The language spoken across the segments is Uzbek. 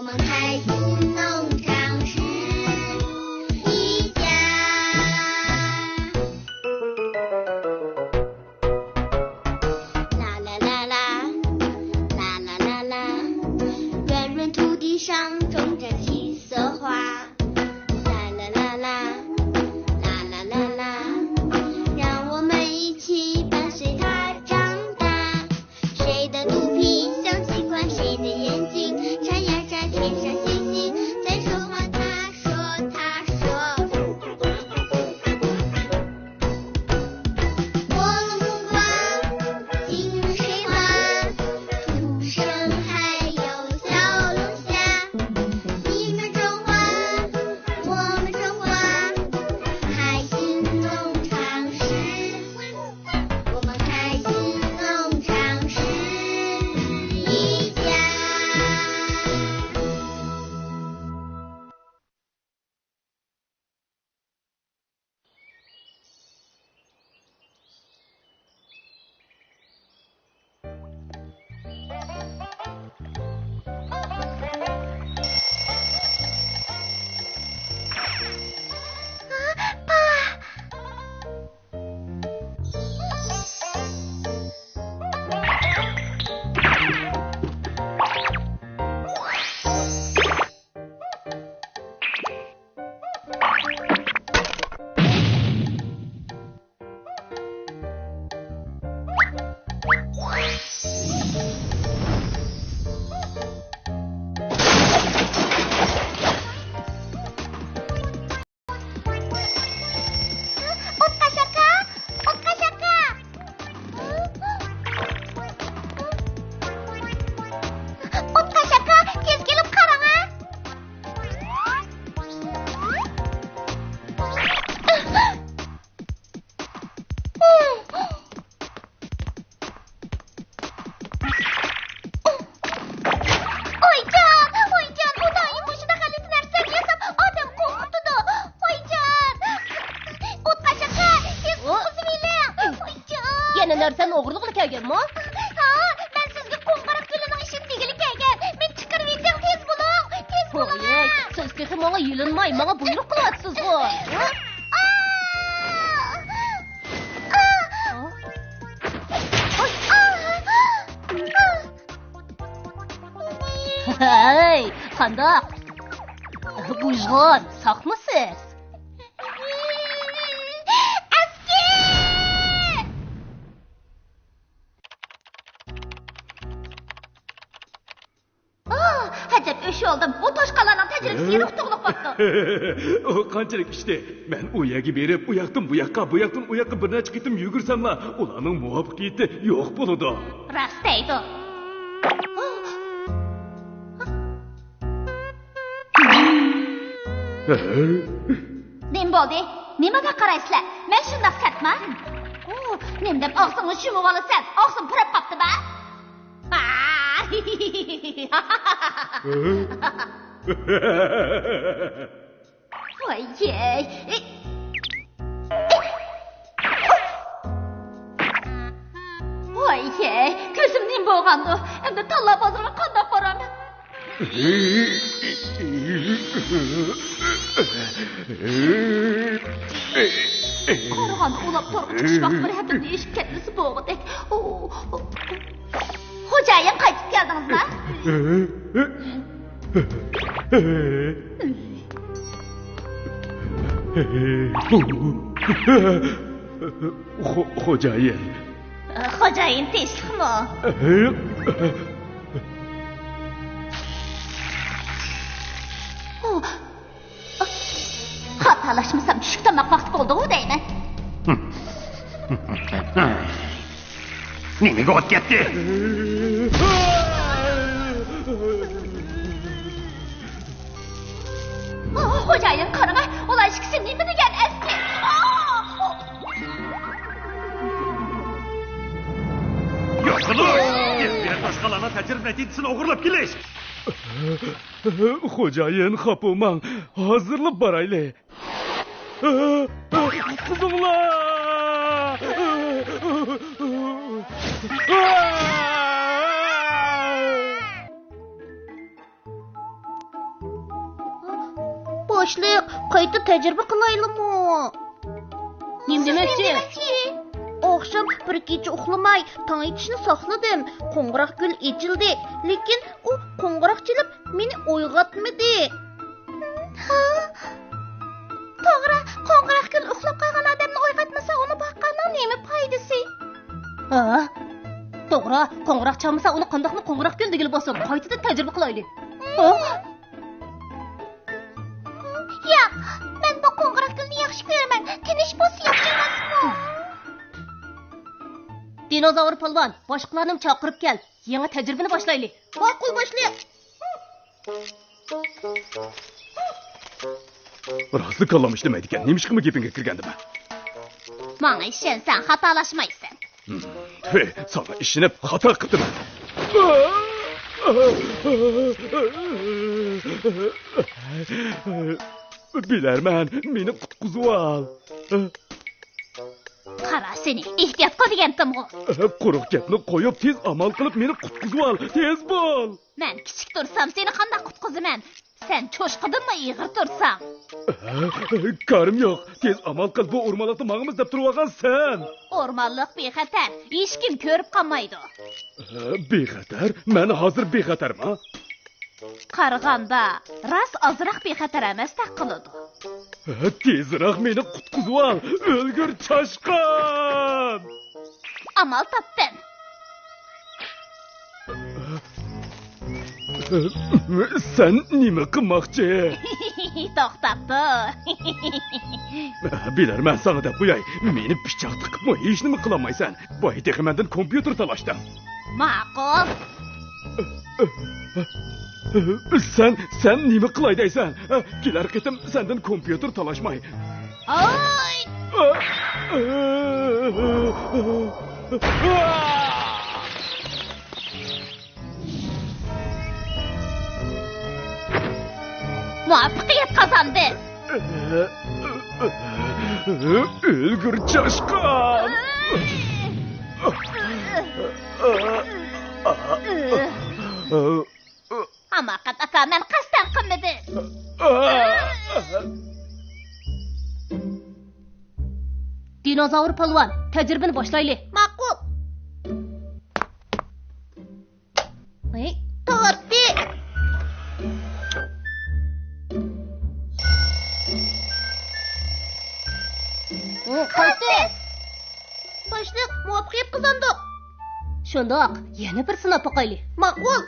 们开心农场是一家。啦啦啦啦，啦啦啦啦，圆润土地上种着七色花。啦啦啦啦，啦啦啦啦，让我们一起伴随它长大。谁的肚皮像鸡块，谁的眼睛闪呀闪，天上星星在说话。他说，他说，我们不管金水花，土生还有小龙虾。你们种花，我们种花，开心农场是，我们开心农场是一家。Yana narsan o'g'irlikqa kelganmi? Ha, men sizga qo'ng'iroq tilining ishini degili kelgan. Men chiqarib yetsam tez bo'ling, tez bo'ling. Voy, siz texi menga yilinmay, menga buyruq qilyapsiz-ku. Hey, qandoq? Bujg'on, saqmisiz? Hacep öşü oldum. Bu toşqalarning tajribasiga ruhtuqliq qopti. O qanchalik ishdi. Men u yerga berib, u yoqdan bu yoqqa, bu yoqdan u yoqqa bir necha qitim yugursamla, ularning muvaffaqiyati yo'q bo'ladi. Rost aytdi. Nim bo'ldi? Nimaga qaraysizlar? Men shundoq satman. Nim deb og'zingni shumib olasan. Og'zim pirab qopti-ba? Voy-yey. Voy-yey, ko'zim nim bo'lgandi. Endi tanlab bozorga qandoq boraman? Qarag'anda ulab turib chiqish vaqti bir hadimni eshib ketmisi bo'g'idek. Xo'jayin qaytib keldingizmi? Xo'jayin. Xo'jayin tinchlikmi? Xatalashmasam tushlik tomoq vaqti bo'ldi-ku deyman. Nimaga o'tib ketdi? Xo'jayin qarama, ular ishkisi nima degan eski? Yo'qdir. Endi toshqalarning tajrib natijasini o'g'irlab kelish. Xo'jayin xapomang, hozirlab borayli. Qizimlar! Başlık, qayta tecrübe kılaylımı? Nima demoqchi? Akşam bir gece uxlamay, tong etishni sakladım. Qo'ng'iroq gul echildi, lekin u qo'ng'iroq chalib meni uyg'otmadi. To'g'ri, qo'ng'iroq gul uxlab qolgan odamni uyg'otmasa, uni boqqanning nima foydasi? To'g'ri, qo'ng'iroq chalmasa uni qandoqmi qo'ng'iroq gul degil bo'lsin. Qaytadan tajriba qilaylik. Yo'q, men bu qo'ng'iroq gulni yaxshi ko'raman. Tinish bo'lsa yaxshi emasmi? Dinozavr polvon, boshqalarni chaqirib kel. Yangi tajribani boshlaylik. Ma'qul, boshlaylik. Rostli kallam işlemaydi ekan. Nemişqimi gepinga kirgandim ben. Manga ishonsan, xatolashmaysan. Sana işinib xato qildim. Bilerman, meni qutqizib ol. Qara seni, ehtiyot qil degandim-ku. Quruq gapni qo'yib, tez amal qilib meni qutqizib ol. Tez bo'l. Men kichik tursam seni qanday qutqizaman? Sen cho'shqidinmi ig'ir tursam? Karim yo'q. Tez amal qil, bu o'rmonliqni mang'imiz deb turib olgansan. O'rmonliq bexatar, hech kim ko'rib qolmaydi. Bexatar? Men hozir bexatarman. Qarag'anda rost ozroq bexatar emas taqiladi. Tezroq meni qutqizib ol. O'lgur choshqon. Amal topdin. Sen nima qilmoqchi? To'xtatdi. Bilarman sana deb qo'yay. Meni pichoq tiqibmi hech nima qilolmaysan. Boy texmandan kompyuter talashdim. Ma'qul. Sen nima qilay deysan? Kelar qitim sendan kompyuter talashmay. Oy! Muvaffaqiyat qozondi. O'lgur choshqon. Hamakat aka, men qasddan qilmadim. Dinozavr polvon, tajribani boshlaylik. Ma'qul. Torti. Qaysi? Boshliq, muvaffaqiyat qozondik. Shundoq, yana bir sinab boqaylik. Ma'qul.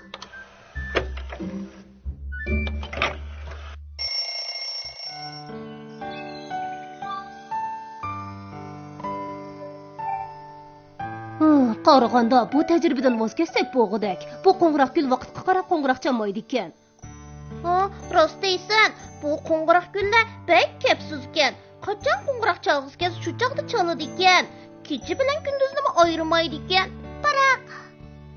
Qarag'anda bu tajribadan voz kechsak bo'g'idek. Bu qo'ng'iroq gul vaqtga qarab qo'ng'iroq chalmaydi ekan. Rost deysan, bu qo'ng'iroq gullar bek kapsiz ekan. Qachon qo'ng'iroq chalg'isi kelsa, shu chaqda chaladi ekan. Kecha bilan kunduzni ayirmaydi ekan. Biroq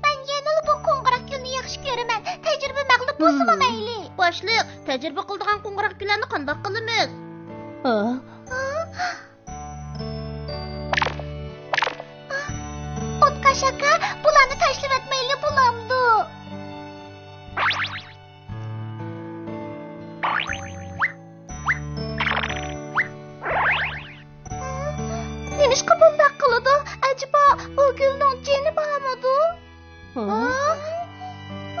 men yana bu qo'ng'iroq gulni yaxshi ko'raman. Tajriba mag'lub bo'lsa mayli. Boshliq, tajriba qildigan qo'ng'iroq gullarni qanday qilamiz? Otqash aka, bularni tashlab etmayli bo'lamdi. Nimishqa bunday qiladi? Acaba bu gulning jini bormidi?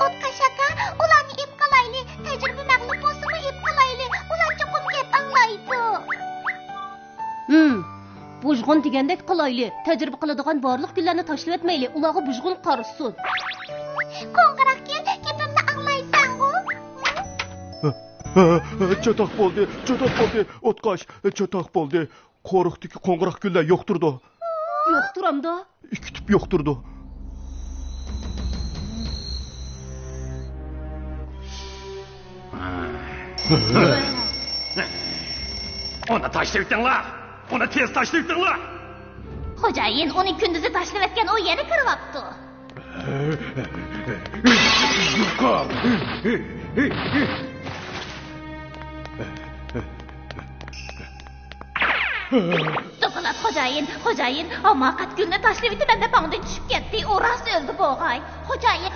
Otqash aka, ularni ip qilayli. Tajriba mag'lub bo'lsa-mu ip qilayli. Ular chuqur gap anglaydi. Bujg'un degandek qilayli. Tajriba qiladigan barliq gullarni tashlab etmayli. Ularga bujg'un qarisin. Qo'ng'iroq gul, gapimni anglaysan-ku? Cho'toq bo'ldi. O'tqash, cho'toq bo'ldi. Qo'riqdagi qo'ng'iroq gullar yo'qtirdi. Yo'qtiramda. Ikkitib yo'qtirdi. Ona tashlab etinglar. Ona tez tashlab etinglar. Xo'jayin, uni kunduzi tashlab etgan, u yana kiryapti. To'qilab xo'jayin, hamoqat gulni tashlab etib, menda pangda tushib ketdi. U rost o'ldi bo'g'ay. Xo'jayin